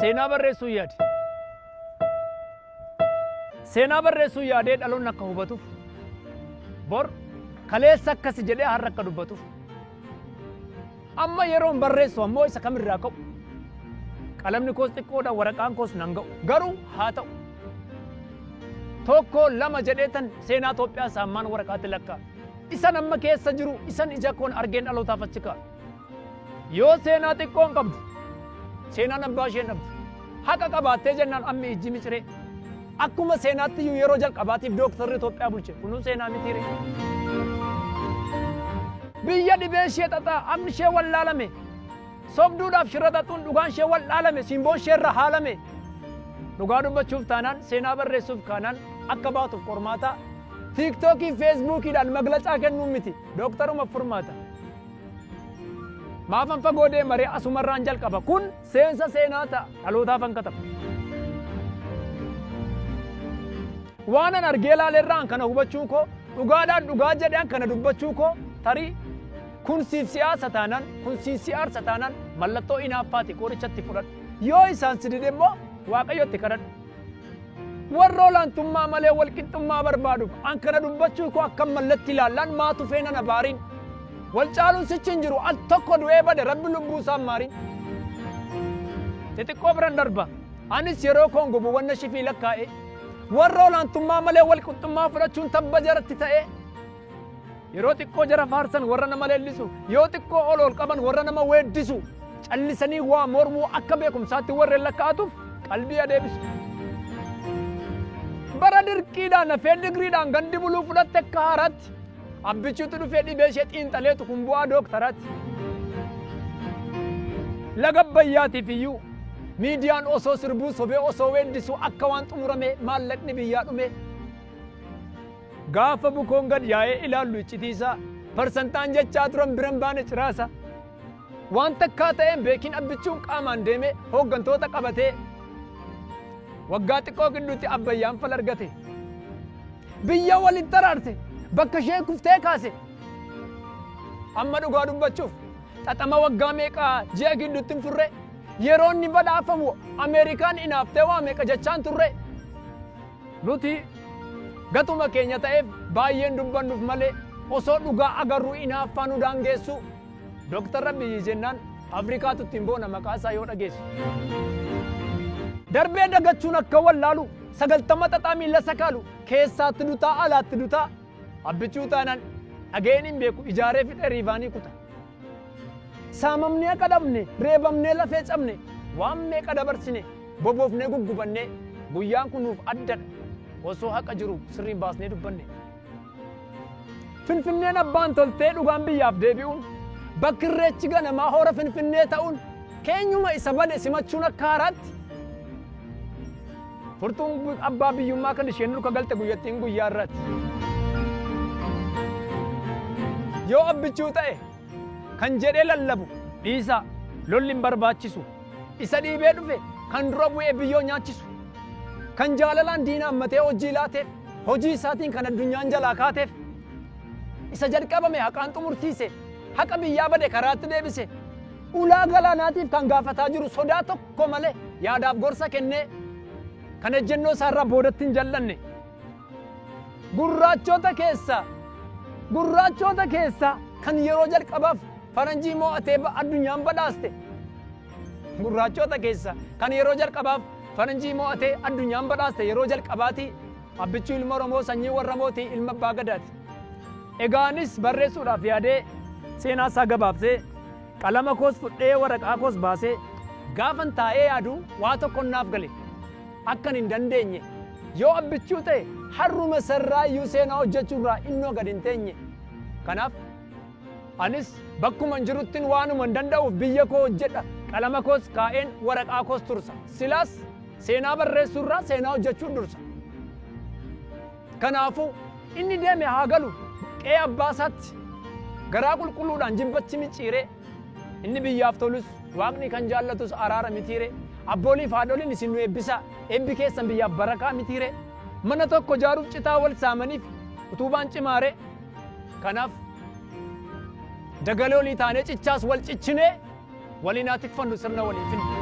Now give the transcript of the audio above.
seenaa barreessuu yaade. Seenaa barreessuu yaadee dhaloonni akka hubatuuf bor kaleessa akkasi jedhee har'a akka dubbatuuf amma yeroon barreessu ammoo isa kamirraa ka'u qalamni koos xiqqoodha waraqaan koos nan ga'u garuu haa ta'u tokko lama jedheetan seenaa Itoophiyaa saammaan waraqaatti lakkaa isan amma keessa jiru isan ija koon argeen dhalootaaf achi ka'a yoo seenaa xiqqoon qabdu seenaan abbaa isheen dhabdu haqa qabaattee jennaan ammi ijji miciree akkuma seenaatti iyyuu yeroo jalqabaatiif dooktarri Itoophiyaa bulche kunuu seenaa mitiire biyya dhibee ishee xaxaa amni ishee wallaalame sobduudhaaf shirra xaxuun dhugaan ishee wallaalame simboon ishee irra haalame dhugaa dubbachuuf taanaan seenaa barreessuuf kaanaan akka baatuuf qormaataa tiiktookii feesbuukiidhaan maglacaa kennuun miti dooktaruma furmaata maafan fagoo deemaree asumarraan jalqaba kun seensa seenaa ta'a dhalootaaf an kataba waanan argee laaleerraan kana hubachuu koo dhugaadhaan dhugaa jedhaan kana dubbachuu koo tarii kun siif siyaasa taanaan kun siif siyaarsa taanaan mallattoo inaaffaati qorichatti fudhadhu yoo isaan sidide immoo waaqayyotti kadhadhu warra olaantummaa malee walqixxummaa barbaaduuf an kana dubbachuu koo akka mallatti ilaallaan maatu feena na baariin wal caaluun sichi hin jiru al tokko du'ee bade rabbi lubbuu isaan maariin xixiqqoo biran darba anis yeroo koon gubu wanna shifii lakkaa'e warra olaantummaa malee walqixxummaa fudhachuun tabba jaratti ta'e yeroo xiqqoo jara faarsan warra nama leellisu yoo xiqqoo ol qaban warra nama weeddisu callisanii waa mormuu akka beekumsaatti warreen lakkaa'atuuf qalbii adeebisu bara dirqiidhaan nafee digriidhaan gandi buluu fudhatte akka haaraatti abbichuutu dhufee dhibee ishee xiinxaleetu kun bu'aa dooktaraatti laga bayyaatiif iyyuu miidiyaan osoo sirbuu sobee osoo weeddisu akka waan xumurame maallaqni biyyaa dhume gaafa bukoon gad yaa'ee ilaallu iccitiisaa parsantaan jechaa turan biran baane ciraasa waan takkaa ta'een beekin abbichuun qaamaan deeme hooggantoota qabatee waggaa xiqqoo gidduutti abbayyaan fal argate biyya waliin taraarse bakka ishee kuftee kaase amma dhugaa dubbachuuf xaxama waggaa meeqaa ji'a gidduutti hin furre yeroo inni badhaafamu Ameerikaan inaaftee waa meeqa jechaan turre nuti gatuma keenya ta'eef baay'een dubbannuuf malee osoo dhugaa agarruu inaaffaa nu daangeessu dooktarra biyyi jennaan Afrikaatu ittiin boona maqaa isaa yoo dhageessu darbee dagachuun akka wallaalu 90 xaxaa miilla sakaalu keessaatti dutaa alaatti dutaa abbichuu taanaan dhageen hin beeku ijaaree fixee riivaanii kuta saamamnee qadabne reebamnee lafee cabne waan meeqa dabarsine boboofnee guggubannee guyyaan kun nuuf addadha osoo haqa jiru sirriin baasnee dubbanne finfinneen abbaan toltee dhugaan biyyaaf deebi'uun bakki irreechi ganamaa hora finfinnee ta'uun keenyuma isa bade simachuun akka haaraatti furtuun abbaa biyyummaa kan isheen nurka galte guyyattiin guyyaa irratti yoo abbichuu ta'e kan jedhee lallabu dhiisaa lolli hin barbaachisu isa dhiibee dhufe kan dura bu'ee biyyoo nyaachisu kan jaalalaan diina ammatee hojii laateef hojii isaatiin kan addunyaan jalaa kaateef isa jalqabame haqaan xumursiise haqa biyyaa bade karaatti deebise ulaa galaanaatiif kan gaafataa jiru sodaa tokko malee yaadaaf gorsa kennee kan ejjennoo isaarraa boodatti hin jallanne gurraachota keessa kan yeroo jalqabaaf faranjii mo'atee addunyaan badhaaste gurraachota keessa kan yeroo jalqabaaf faranjii mo'atee addunyaan badhaaste yeroo jalqabaati abbichuu ilma Oromoo sanyii warra mootii ilma abbaa gadaati egaanis barreessuudhaaf yaadee seenaa isaa gabaabsee qalama koos fudhee waraqaa koos baasee gaafan taa'ee yaadu waa tokko naaf gale akkan hin dandeenye yoo abbichuu ta'e harruma sarraayyuu seenaa hojjechuurraa innoo gad hin teenye kanaaf anis bakkuma jiruttiin waanuma hin danda'uuf biyya koo hojjedha qalama koos kaa'een waraqaa koos tursa silaas seenaa barreessuurraa seenaa hojjechuun dursa kanaafuu inni deeme haa galu qe'ee abbaasaatti garaa qulqulluudhaan jibbachi micciiree inni biyyaaf tolus waaqni kan jaallatus araara mitiire abbooliif haadholiin isin nu eebbisaa eebbi keessan biyyaaf barakaa mitiire mana tokko jaaruuf citaa wal saamaniif utubaan cimaare kanaaf dagalee olii taanee cichaas wal ciccinee waliin haa tikfannu sirna waliin finne